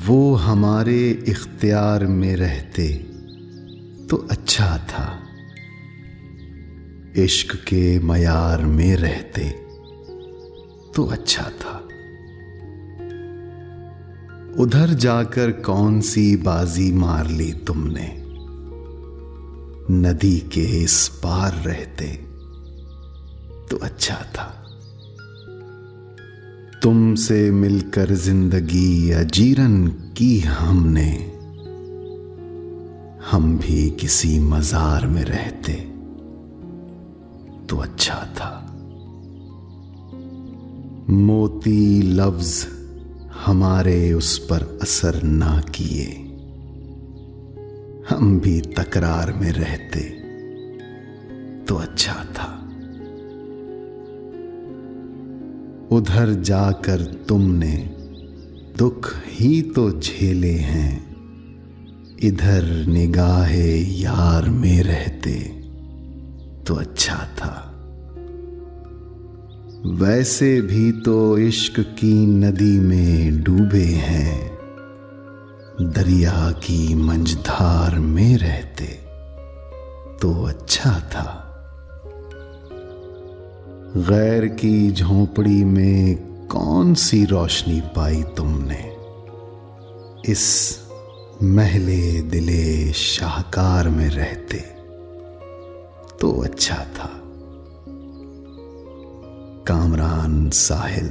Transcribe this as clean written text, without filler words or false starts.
वो हमारे इख्तियार में रहते तो अच्छा था, इश्क के मयार में रहते तो अच्छा था। उधर जाकर कौन सी बाजी मार ली तुमने, नदी के इस पार रहते तो अच्छा था। तुमसे मिलकर जिंदगी अजीरन की हमने, हम भी किसी मजार में रहते तो अच्छा था। मोती लफ्ज हमारे उस पर असर ना किए, हम भी तकरार में रहते तो अच्छा था। उधर जाकर तुमने दुख ही तो झेले हैं, इधर निगाहे यार में रहते तो अच्छा था। वैसे भी तो इश्क की नदी में डूबे हैं, दरिया की मंझधार में रहते तो अच्छा था। गैर की झोंपड़ी में कौन सी रोशनी पाई तुमने, इस महले दिले शाहकार में रहते तो अच्छा था। कामरान साहिल।